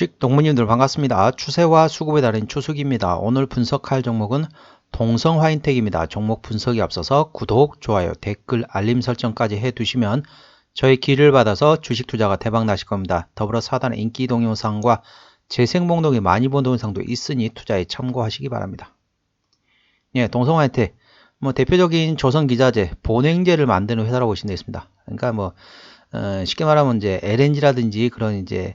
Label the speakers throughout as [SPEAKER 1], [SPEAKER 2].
[SPEAKER 1] 주식 동무님들 반갑습니다. 추세와 수급에 달인 추석입니다. 오늘 분석할 종목은 동성화인텍입니다. 종목 분석이 앞서서 구독, 좋아요, 댓글, 알림 설정까지 해두시면 저희 기를 받아서 주식 투자가 대박 나실 겁니다. 더불어 사단의 인기 동영상과 재생 목록에 많이 본 동영상도 있으니 투자에 참고하시기 바랍니다. 예, 동성화인텍 대표적인 조선기자재, 본행제를 만드는 회사라고 보시면 되겠습니다. 그러니까 쉽게 말하면 이제 LNG라든지 그런 이제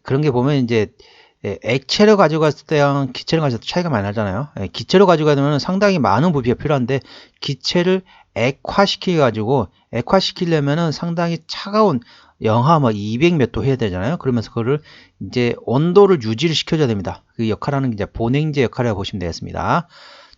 [SPEAKER 1] 그런 게 보면 이제 액체를 가져갔을 때랑 기체를 가져갔을 때 차이가 많이 나잖아요. 기체로 가져가면 상당히 많은 부피가 필요한데 기체를 액화시키려면은 상당히 차가운 영하 200 몇 도 해야 되잖아요. 그러면서 그거를 이제 온도를 유지를 시켜줘야 됩니다. 그 역할하는 게 이제 본행제 역할이라고 보시면 되겠습니다.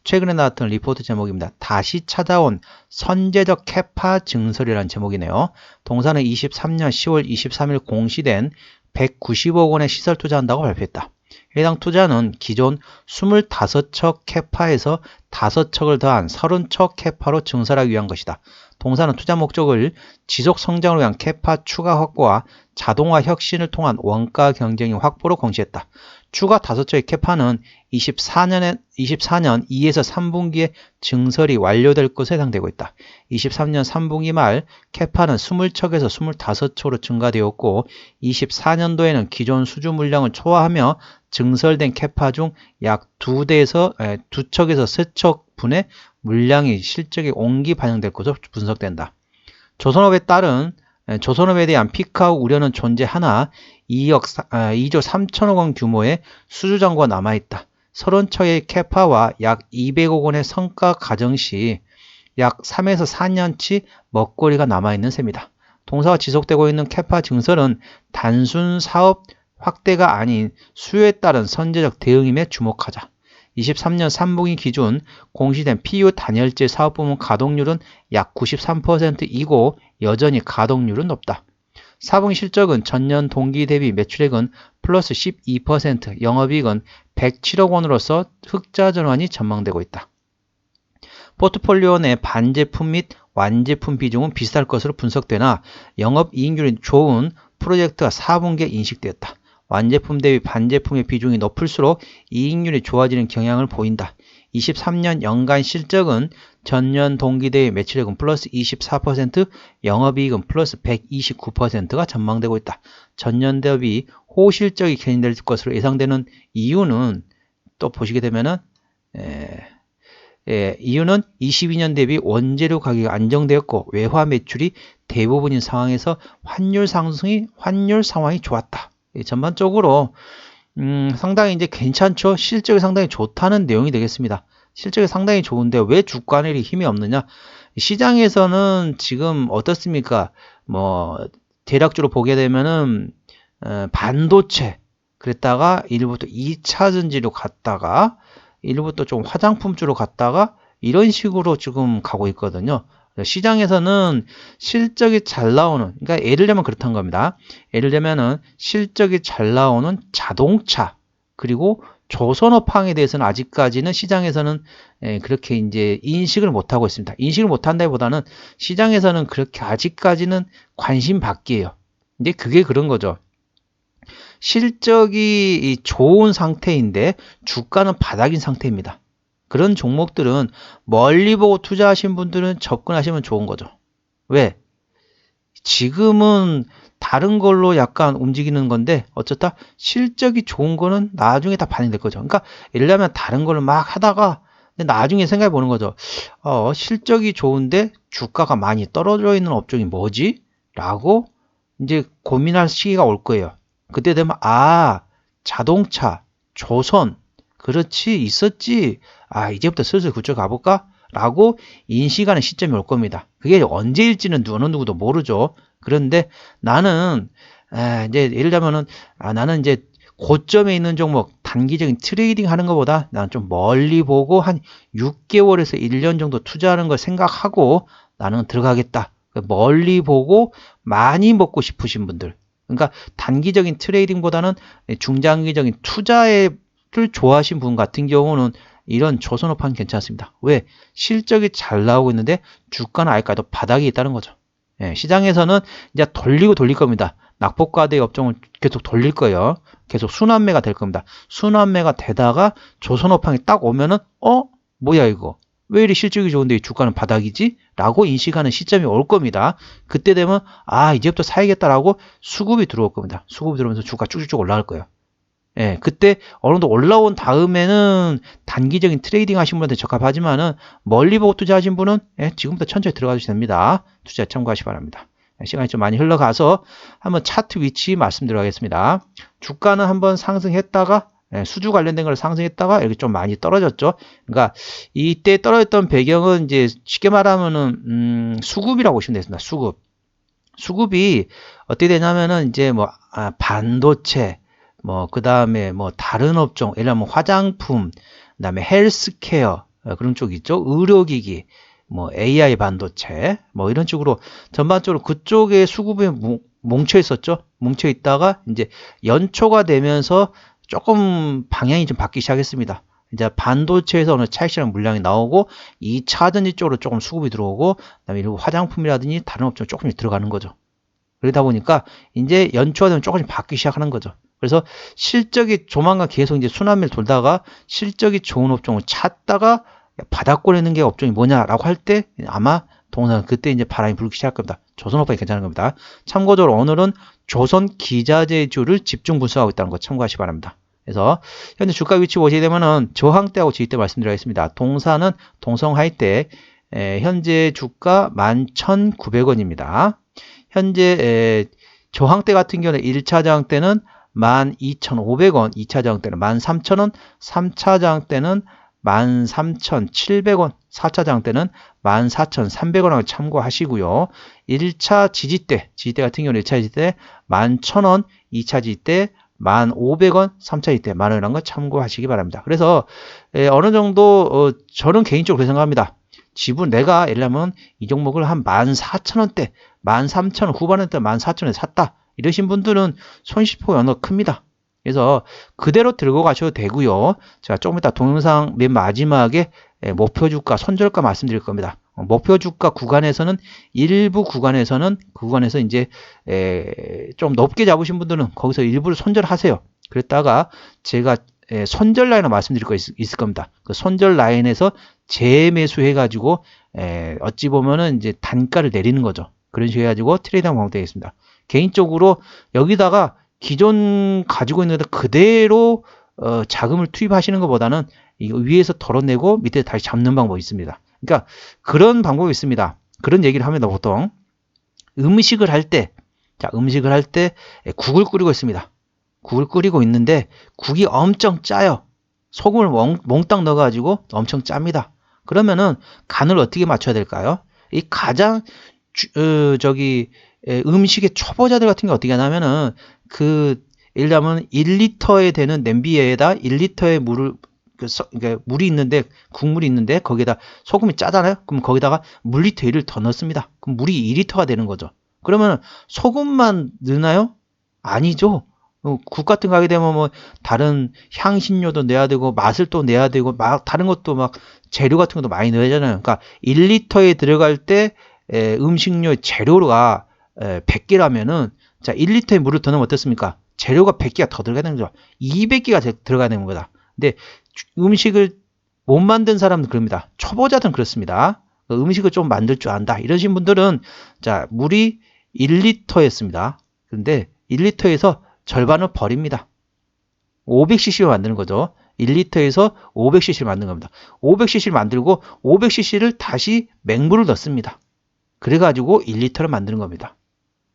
[SPEAKER 1] 최근에 나왔던 리포트 제목입니다. 다시 찾아온 선제적 캐파 증설이라는 제목이네요. 동사는 23년 10월 23일 공시된 190억 원의 시설 투자한다고 발표했다. 해당 투자는 기존 25척 캐파에서 5척을 더한 30척 캐파로 증설하기 위한 것이다. 동사는 투자 목적을 지속 성장을 위한 캐파 추가 확보와 자동화 혁신을 통한 원가 경쟁력 확보로 공시했다. 추가 5척의 캐파는 24년 2에서 3분기에 증설이 완료될 것으로 예상되고 있다. 23년 3분기 말 캐파는 20척에서 25척으로 증가되었고 24년도에는 기존 수주 물량을 초과하며 증설된 캐파 중 약 2척에서 3척 분의 물량이 실적에 옹기 반영될 것으로 분석된다. 조선업에 대한 피크아웃 우려는 존재하나 2조 3천억 원 규모의 수주 잔고가 남아있다. 30척의 캐파와 약 200억 원의 성과 가정 시 약 3에서 4년치 먹거리가 남아있는 셈이다. 동사가 지속되고 있는 캐파 증설은 단순 사업 확대가 아닌 수요에 따른 선제적 대응임에 주목하자. 23년 3분기 기준 공시된 PU 단열재 사업부문 가동률은 약 93%이고 여전히 가동률은 높다. 4분기 실적은 전년 동기 대비 매출액은 플러스 12%, 영업이익은 107억 원으로서 흑자 전환이 전망되고 있다. 포트폴리오 내 반제품 및 완제품 비중은 비슷할 것으로 분석되나 영업이익률이 좋은 프로젝트가 4분기에 인식되었다. 완제품 대비 반제품의 비중이 높을수록 이익률이 좋아지는 경향을 보인다. 23년 연간 실적은 전년 동기 대비 매출액은 플러스 24%, 영업이익은 플러스 129%가 전망되고 있다. 전년 대비 호실적이 견인될 것으로 예상되는 이유는 또 보시게 되면은 이유는 22년 대비 원재료 가격이 안정되었고 외화 매출이 대부분인 상황에서 환율 상황이 좋았다. 전반적으로 상당히 이제 괜찮죠. 실적이 상당히 좋다는 내용이 되겠습니다. 실적이 상당히 좋은데 왜 주가늘이 힘이 없느냐? 시장에서는 지금 어떻습니까? 대략적으로 보게 되면은 반도체 그랬다가 일부터 2차 전지로 갔다가 일부터 좀 화장품주로 갔다가 이런 식으로 지금 가고 있거든요. 시장에서는 실적이 잘 나오는, 그러니까 예를 들면 그렇다는 겁니다. 예를 들면은 실적이 잘 나오는 자동차, 그리고 조선업황에 대해서는 아직까지는 시장에서는 그렇게 이제 인식을 못하고 있습니다. 인식을 못한다기보다는 시장에서는 그렇게 아직까지는 관심 밖이에요. 이제 그게 그런 거죠. 실적이 좋은 상태인데 주가는 바닥인 상태입니다. 그런 종목들은 멀리 보고 투자하신 분들은 접근하시면 좋은 거죠. 왜? 지금은 다른 걸로 약간 움직이는 건데 어쩌다 실적이 좋은 거는 나중에 다 반영될 거죠. 그러니까 예를 들면 다른 걸로 막 하다가 나중에 생각해 보는 거죠. 실적이 좋은데 주가가 많이 떨어져 있는 업종이 뭐지? 라고 이제 고민할 시기가 올 거예요. 그때 되면 자동차, 조선 그렇지 있었지. 이제부터 슬슬 그쪽 가볼까? 라고 인식하는 시점이 올 겁니다. 그게 언제일지는 어느 누구도 모르죠. 그런데 나는 이제 예를 들면은 나는 이제 고점에 있는 종목 단기적인 트레이딩 하는 것보다 나는 좀 멀리 보고 한 6개월에서 1년 정도 투자하는 걸 생각하고 나는 들어가겠다. 멀리 보고 많이 먹고 싶으신 분들. 그러니까 단기적인 트레이딩보다는 중장기적인 투자를 좋아하신 분 같은 경우는 이런 조선업황 괜찮습니다. 왜? 실적이 잘 나오고 있는데 주가는 아직까지도 바닥에 있다는 거죠. 시장에서는 이제 돌리고 돌릴 겁니다. 낙폭과대의 업종을 계속 돌릴 거예요. 계속 순환매가 될 겁니다. 순환매가 되다가 조선업황이 딱 오면은 뭐야 이거 왜 이리 실적이 좋은데 이 주가는 바닥이지? 라고 인식하는 시점이 올 겁니다. 그때 되면 이제부터 사야겠다라고 수급이 들어올 겁니다. 수급이 들어오면서 주가 쭉쭉쭉 올라갈 거예요. 예, 그때 어느 정도 올라온 다음에는 단기적인 트레이딩 하신 분한테 적합하지만은 멀리 보고 투자하신 분은 지금부터 천천히 들어가 주시면 됩니다. 투자 참고하시기 바랍니다. 시간이 좀 많이 흘러가서 한번 차트 위치 말씀드리겠습니다. 주가는 한번 상승했다가 수주 관련된 걸 상승했다가 이렇게 좀 많이 떨어졌죠. 그러니까 이때 떨어졌던 배경은 이제 쉽게 말하면은 수급이라고 보시면 되겠습니다. 수급이 어떻게 되냐면은 이제 뭐 반도체 그 다음에 다른 업종, 예를 들면 화장품, 그 다음에 헬스케어, 그런 쪽 있죠. 의료기기, AI 반도체, 이런 식으로 전반적으로 그쪽에 수급이 뭉쳐 있었죠. 뭉쳐 있다가 이제 연초가 되면서 조금 방향이 좀 바뀌기 시작했습니다. 이제 반도체에서 어느 차익실현 물량이 나오고 2차전지 쪽으로 조금 수급이 들어오고, 그다음에 일부 화장품이라든지 다른 업종 조금씩 들어가는 거죠. 그러다 보니까 이제 연초가 되면 조금씩 바뀌기 시작하는 거죠. 그래서 실적이 조만간 계속 이제 순환매를 돌다가 실적이 좋은 업종을 찾다가 바닥권에 있는 게 업종이 뭐냐라고 할 때 아마 동상 그때 이제 바람이 불기 시작할 겁니다. 조선업황이 괜찮은 겁니다. 참고적으로 오늘은 조선 기자재주를 집중 분석하고 있다는 거 참고하시기 바랍니다. 그래서 현재 주가 위치 보시게 되면은 저항대하고 지지대 말씀드리겠습니다. 동사는 동성하이 때 현재 주가 11,900원입니다. 현재 저항대 같은 경우는 1차 저항대는 12,500원, 2차 저항대는 13,000원, 3차 저항대는 13,700원, 4차 저항대는 14,300원을 참고하시고요. 1차 지지대 같은 경우는 1차 지지대 11,000원, 2차 지지대 1,500원, 3차 지지대 10,000원이라는 거 참고하시기 바랍니다. 그래서 어느 정도 저는 개인적으로 그렇게 생각합니다. 지분 내가 예를 들면 이 종목을 한 14,000원대, 13,000원 후반원대 14,000원에 샀다. 이러신 분들은 손실폭이 어느 정도 큽니다. 그래서 그대로 들고 가셔도 되고요. 제가 조금 이따 동영상 맨 마지막에 목표 주가, 손절가 말씀드릴 겁니다. 목표 주가 구간에서는 일부 구간에서는 그 구간에서 이제 좀 높게 잡으신 분들은 거기서 일부를 손절하세요. 그랬다가 제가 손절 라인을 말씀드릴 거 있을 겁니다. 그 손절 라인에서 재매수해 가지고 어찌 보면은 이제 단가를 내리는 거죠. 그런 식으로 해가지고 트레이딩 방법 되겠습니다. 개인적으로 여기다가 기존 가지고 있는 데다 그대로 자금을 투입하시는 것보다는 이거 위에서 덜어내고 밑에 다시 잡는 방법이 있습니다. 그러니까 그런 방법이 있습니다. 그런 얘기를 합니다. 보통 음식을 할 때 국을 끓이고 있습니다. 국을 끓이고 있는데 국이 엄청 짜요. 소금을 몽땅 넣어가지고 엄청 짭니다. 그러면은 간을 어떻게 맞춰야 될까요? 이 가장 음식의 초보자들 같은 게 어떻게 하냐면은 예를 들면 1리터에 되는 냄비에다 1리터의 물을 그러니까 물이 있는데 국물이 있는데 거기에다 소금이 짜잖아요. 그럼 거기다가 물리터 1을 더 넣습니다. 그럼 물이 2리터가 되는 거죠. 그러면 소금만 넣나요? 아니죠. 국 같은 거 하게 되면 다른 향신료도 내야 되고 맛을 또 내야 되고 다른 것도 막 재료 같은 것도 많이 넣어야 하잖아요. 그러니까 1리터에 들어갈 때 음식료 재료가 100개라면은 자 1리터에 물을 더 넣으면 어떻습니까? 재료가 100개가 더 들어가야 되는 거죠. 200개가 들어가야 되는 거다. 근데 음식을 못 만든 사람은 그럽니다. 초보자들은 그렇습니다. 음식을 좀 만들 줄 안다. 이러신 분들은 자 물이 1리터였습니다. 그런데 1리터에서 절반을 버립니다. 500cc를 만드는 거죠. 1리터에서 500cc를 만드는 겁니다. 500cc를 만들고 500cc를 다시 맹물을 넣습니다. 그래가지고 1리터를 만드는 겁니다.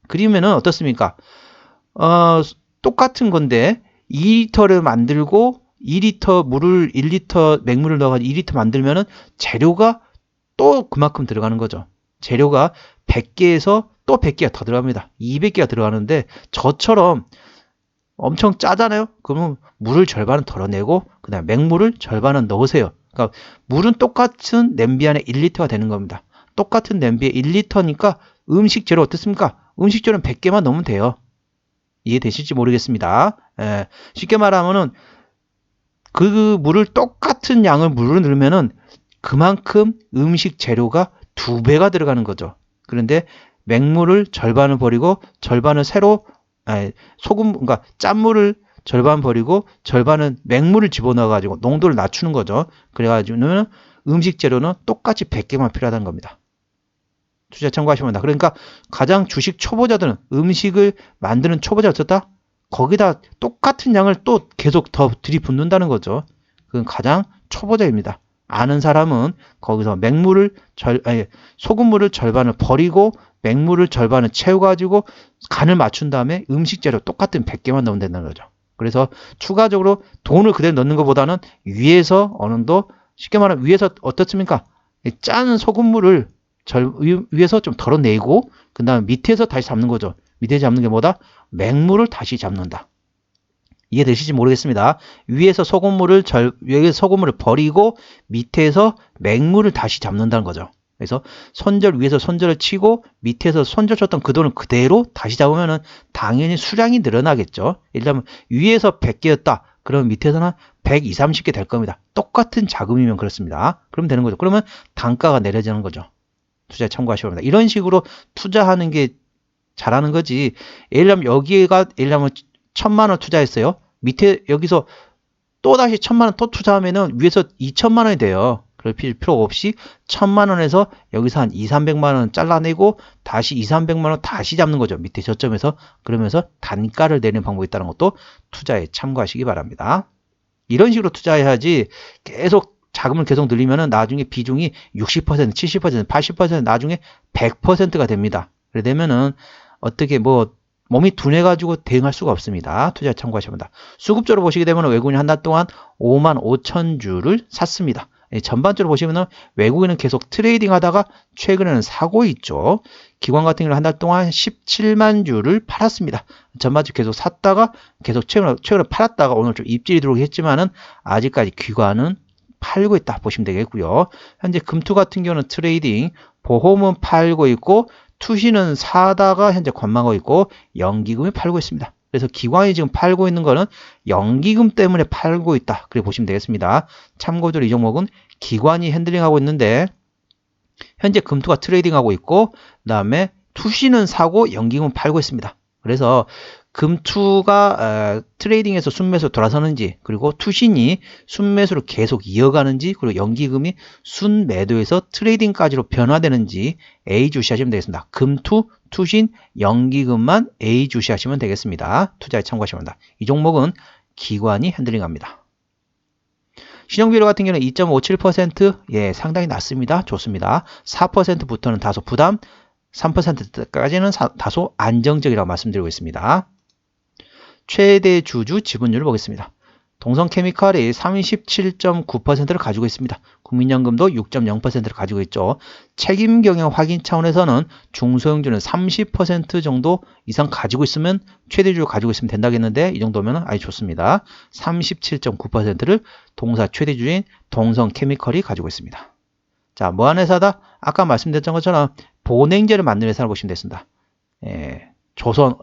[SPEAKER 1] 그러면은 어떻습니까? 똑같은 건데 2리터를 만들고 2리터 물을 1리터 맹물을 넣어가지고 2리터 만들면은 재료가 또 그만큼 들어가는 거죠. 재료가 100개에서 또 100개가 더 들어갑니다. 200개가 들어가는데 저처럼 엄청 짜잖아요. 그러면 물을 절반은 덜어내고 그 다음에 맹물을 절반은 넣으세요. 그러니까 물은 똑같은 냄비 안에 1리터가 되는 겁니다. 똑같은 냄비에 1리터니까 음식 재료 어떻습니까? 음식 재료는 100개만 넣으면 돼요. 이해되실지 모르겠습니다. 쉽게 말하면은 그 물을 똑같은 양을 물을 넣으면은 그만큼 음식 재료가 2배가 들어가는 거죠. 그런데 맹물을 절반을 버리고 절반을 새로 소금, 그러니까 짠물을 절반 버리고 절반은 맹물을 집어넣어가지고 농도를 낮추는 거죠. 그래가지고는 음식 재료는 똑같이 100개만 필요하다는 겁니다. 투자 참고하시면 됩니다. 그러니까 가장 주식 초보자들은 음식을 만드는 초보자가 어떻다? 거기다 똑같은 양을 또 계속 더 들이붓는다는 거죠. 그건 가장 초보자입니다. 아는 사람은 거기서 소금물을 절반을 버리고 맹물을 절반을 채워가지고 간을 맞춘 다음에 음식 재료 똑같은 100개만 넣으면 된다는 거죠. 그래서 추가적으로 돈을 그대로 넣는 것보다는 위에서 어느 정도 쉽게 말하면 위에서 어떻습니까? 짠 소금물을 위에서 좀 덜어내고 그 다음에 밑에서 다시 잡는 거죠. 밑에 잡는 게 뭐다? 맹물을 다시 잡는다. 이해되실지 모르겠습니다. 위에서 소금물을 버리고 밑에서 맹물을 다시 잡는다는 거죠. 그래서 위에서 손절을 치고 밑에서 손절 쳤던 그 돈을 그대로 다시 잡으면은 당연히 수량이 늘어나겠죠. 예를 들면 위에서 100개였다. 그러면 밑에서는 120, 30개 될 겁니다. 똑같은 자금이면 그렇습니다. 그러면 되는 거죠. 그러면 단가가 내려지는 거죠. 투자에 참고하시기 바랍니다. 이런 식으로 투자하는 게 잘하는 거지. 예를 들면 여기가 예를 들면 1000만 원 투자했어요. 밑에 여기서 또 다시 1000만 원 또 투자하면은 위에서 2000만 원이 돼요. 그럴 필요 없이 1000만 원에서 여기서 한 2, 300만 원 잘라내고 다시 2, 300만 원 다시 잡는 거죠. 밑에 저점에서. 그러면서 단가를 내리는 방법이 있다는 것도 투자에 참고하시기 바랍니다. 이런 식으로 투자해야지 계속 자금을 계속 늘리면은 나중에 비중이 60%, 70%, 80% 나중에 100%가 됩니다. 그래 되면은 어떻게 몸이 둔해가지고 대응할 수가 없습니다. 투자에 참고하셔야 합니다. 수급적으로 보시게 되면 외국인이 한 달 동안 55,000주를 샀습니다. 전반적으로 보시면 외국인은 계속 트레이딩 하다가 최근에는 사고 있죠. 기관 같은 경우는 한 달 동안 17만 주를 팔았습니다. 전반적으로 계속 샀다가 계속 최근에 팔았다가 오늘 좀 입질이 들어오긴 했지만은 아직까지 기관은 팔고 있다 보시면 되겠고요. 현재 금투 같은 경우는 트레이딩, 보험은 팔고 있고 투시는 사다가 현재 관망하고 있고 연기금이 팔고 있습니다. 그래서 기관이 지금 팔고 있는 거는 연기금 때문에 팔고 있다. 그렇게 보시면 되겠습니다. 참고적으로 이 종목은 기관이 핸들링하고 있는데 현재 금투가 트레이딩하고 있고 그 다음에 투시는 사고 연기금은 팔고 있습니다. 그래서 금투가 트레이딩에서 순매수 돌아서는지 그리고 투신이 순매수를 계속 이어가는지 그리고 연기금이 순매도에서 트레이딩까지로 변화되는지 A 주시하시면 되겠습니다. 금투, 투신, 연기금만 A 주시하시면 되겠습니다. 투자에 참고하시면 됩니다. 이 종목은 기관이 핸들링합니다. 신용비율 같은 경우는 2.57% 예, 상당히 낮습니다. 좋습니다. 4%부터는 다소 부담, 3%까지는 다소 안정적이라고 말씀드리고 있습니다. 최대 주주 지분율을 보겠습니다. 동성케미칼이 37.9%를 가지고 있습니다. 국민연금도 6.0%를 가지고 있죠. 책임경영 확인 차원에서는 중소형주는 30% 정도 이상 가지고 있으면 최대주주 가지고 있으면 된다겠는데 이 정도면 아주 좋습니다. 37.9%를 동사 최대주주인 동성케미칼이 가지고 있습니다. 자, 뭐하는 회사다? 아까 말씀드렸던 것처럼 보냉제를 만드는 회사를 보시면 되겠습니다.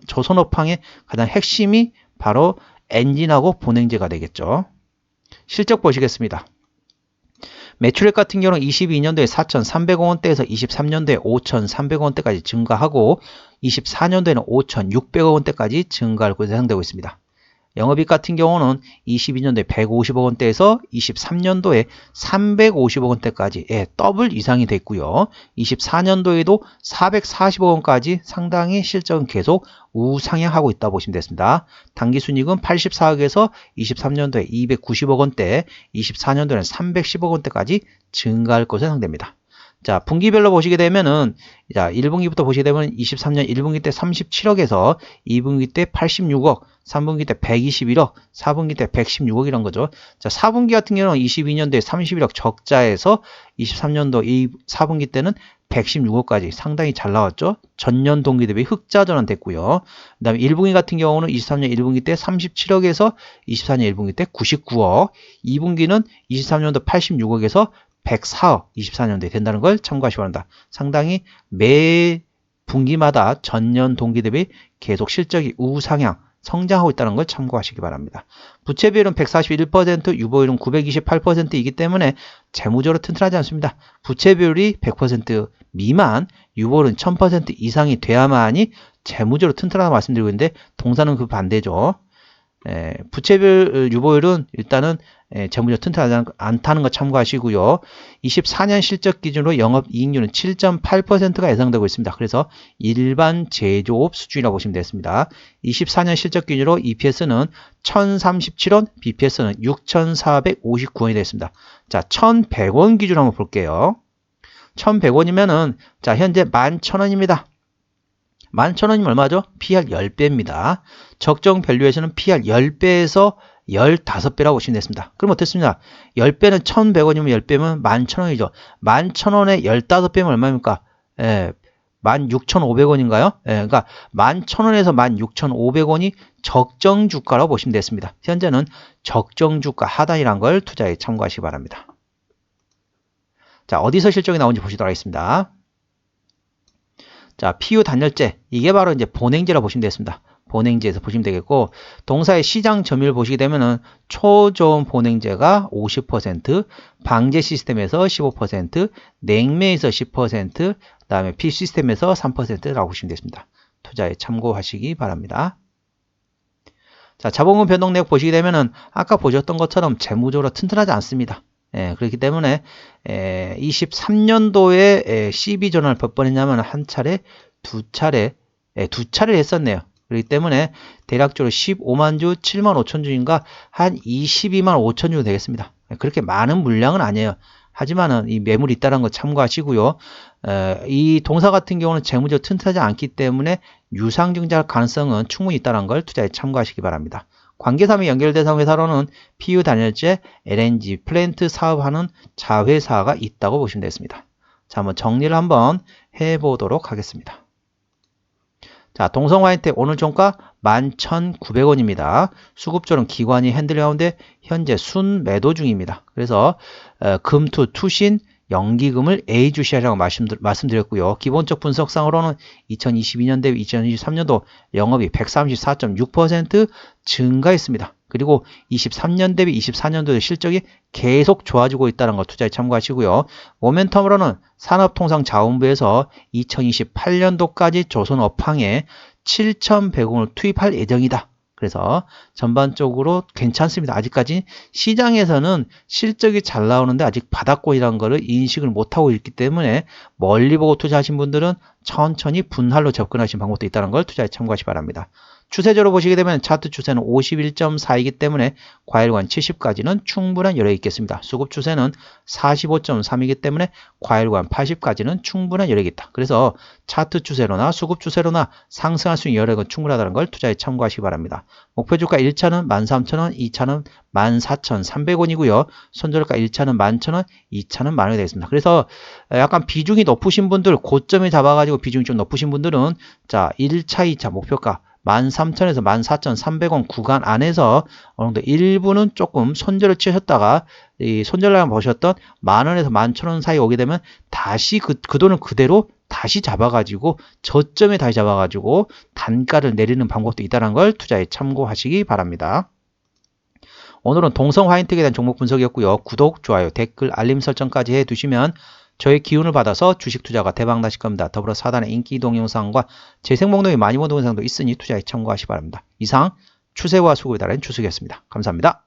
[SPEAKER 1] 조선업황의 가장 핵심이 바로 엔진하고 보냉제가 되겠죠. 실적 보시겠습니다. 매출액 같은 경우는 22년도에 4,300억 원대에서 23년도에 5,300억 원대까지 증가하고 24년도에는 5,600억 원대까지 증가할 것으로 예상되고 있습니다. 영업이익 같은 경우는 22년도에 150억 원대에서 23년도에 350억 원대까지 더블 이상이 됐고요. 24년도에도 440억 원까지 상당히 실적은 계속 우상향하고 있다 보시면 되겠습니다. 당기순이익은 84억에서 23년도에 290억 원대, 24년도에는 310억 원대까지 증가할 것으로 예상됩니다. 자, 분기별로 보시게 되면은, 자, 1분기부터 보시게 되면 23년 1분기 때 37억에서 2분기 때 86억, 3분기 때 121억, 4분기 때 116억이란 거죠. 자, 4분기 같은 경우는 22년도에 31억 적자에서 23년도 4분기 때는 116억까지 상당히 잘 나왔죠. 전년 동기 대비 흑자 전환됐고요. 그 다음에 1분기 같은 경우는 23년 1분기 때 37억에서 24년 1분기 때 99억, 2분기는 23년도 86억에서 104억 24년도에 된다는 걸 참고하시기 바랍니다. 상당히 매 분기마다 전년 동기 대비 계속 실적이 우상향 성장하고 있다는 걸 참고하시기 바랍니다. 부채 비율은 141%, 유보율은 928%이기 때문에 재무적으로 튼튼하지 않습니다. 부채 비율이 100% 미만, 유보율은 1000% 이상이 돼야만이 재무적으로 튼튼하다고 말씀드리고 있는데 동사는 그 반대죠. 부채비율, 유보율은 일단은 재무적 튼튼하지 않다는 거 참고하시고요. 24년 실적 기준으로 영업이익률은 7.8%가 예상되고 있습니다. 그래서 일반 제조업 수준이라고 보시면 되겠습니다. 24년 실적 기준으로 EPS는 1037원, BPS는 6459원이 되겠습니다. 자, 1100원 기준으로 한번 볼게요. 1100원이면은 자, 현재 11,000원입니다. 11,000원이면 얼마죠? PR 10배입니다. 적정 밸류에이션은 PR 10배에서 15배라고 보시면 되겠습니다. 그럼 어떻습니까? 10배는 1,100원이면 10배면 11,000원이죠. 11,000원에 15배면 얼마입니까? 16,500원인가요? 그러니까 11,000원에서 16,500원이 적정 주가라고 보시면 되겠습니다. 현재는 적정 주가 하단이란 걸 투자에 참고하시기 바랍니다. 자, 어디서 실적이 나오는지 보시도록 하겠습니다. 자, PU 단열재, 이게 바로 이제 본행제라고 보시면 되겠습니다. 본행제에서 보시면 되겠고, 동사의 시장 점유율 보시게 되면은 초저온 본행제가 50%, 방제 시스템에서 15%, 냉매에서 10%, 그 다음에 P 시스템에서 3%라고 보시면 되겠습니다. 투자에 참고하시기 바랍니다. 자, 자본금 변동 내역 보시게 되면은 아까 보셨던 것처럼 재무적으로 튼튼하지 않습니다. 그렇기 때문에 23년도에 CB 전환을 몇 번 했냐면 한 차례, 두 차례를 했었네요. 그렇기 때문에 대략적으로 15만 주, 7만 5천 주인가 한 22만 5천 주 되겠습니다. 그렇게 많은 물량은 아니에요. 하지만은 이 매물이 있다는 거 참고하시고요. 이 동사 같은 경우는 재무적 튼튼하지 않기 때문에 유상증자할 가능성은 충분히 있다는 걸 투자에 참고하시기 바랍니다. 관계사업이 연결대상 회사로는 PU 단열재, LNG, 플랜트 사업하는 자회사가 있다고 보시면 되겠습니다. 자, 한번 정리를 한번 해보도록 하겠습니다. 자, 동성화이텍 오늘 종가 11,900원입니다. 수급조는 기관이 핸들 가운데 현재 순매도 중입니다. 그래서 금투, 투신, 연기금을 A주시하라고 말씀드렸고요. 기본적 분석상으로는 2022년 대비 2023년도 영업이 134.6% 증가했습니다. 그리고 23년 대비 24년도의 실적이 계속 좋아지고 있다는 거 투자에 참고하시고요. 모멘텀으로는 산업통상자원부에서 2028년도까지 조선업황에 7,100원을 투입할 예정이다. 그래서 전반적으로 괜찮습니다. 아직까지 시장에서는 실적이 잘 나오는데 아직 바닥권이라는 거를 인식을 못하고 있기 때문에 멀리 보고 투자하신 분들은 천천히 분할로 접근하시는 방법도 있다는 걸 투자에 참고하시기 바랍니다. 추세적으로 보시게 되면 차트 추세는 51.4이기 때문에 과일관 70까지는 충분한 여력이 있겠습니다. 수급 추세는 45.3이기 때문에 과일관 80까지는 충분한 여력이 있다. 그래서 차트 추세로나 수급 추세로나 상승할 수 있는 여력은 충분하다는 걸 투자에 참고하시기 바랍니다. 목표 주가 1차는 13,000원, 2차는 14,300원이고요. 손절가 1차는 11,000원, 2차는 만원이 되겠습니다. 그래서 약간 비중이 높으신 분들, 고점에 잡아가지고 비중이 좀 높으신 분들은 자 1차, 2차 목표가 13,000원에서 14,300원 구간 안에서 어느 정도 일부는 조금 손절을 치셨다가 이 손절량 보셨던 만원에서 11,000원 사이 오게 되면 다시 그 돈을 그대로 다시 잡아가지고 저점에 다시 잡아가지고 단가를 내리는 방법도 있다는 걸 투자에 참고하시기 바랍니다. 오늘은 동성화인텍에 대한 종목 분석이었고요. 구독, 좋아요, 댓글, 알림 설정까지 해두시면 저의 기운을 받아서 주식 투자가 대박나실 겁니다. 더불어 사단의 인기 동영상과 재생 목록에 많이 본 동영상도 있으니 투자에 참고하시기 바랍니다. 이상 추세와 수급에 따른 추석이었습니다. 감사합니다.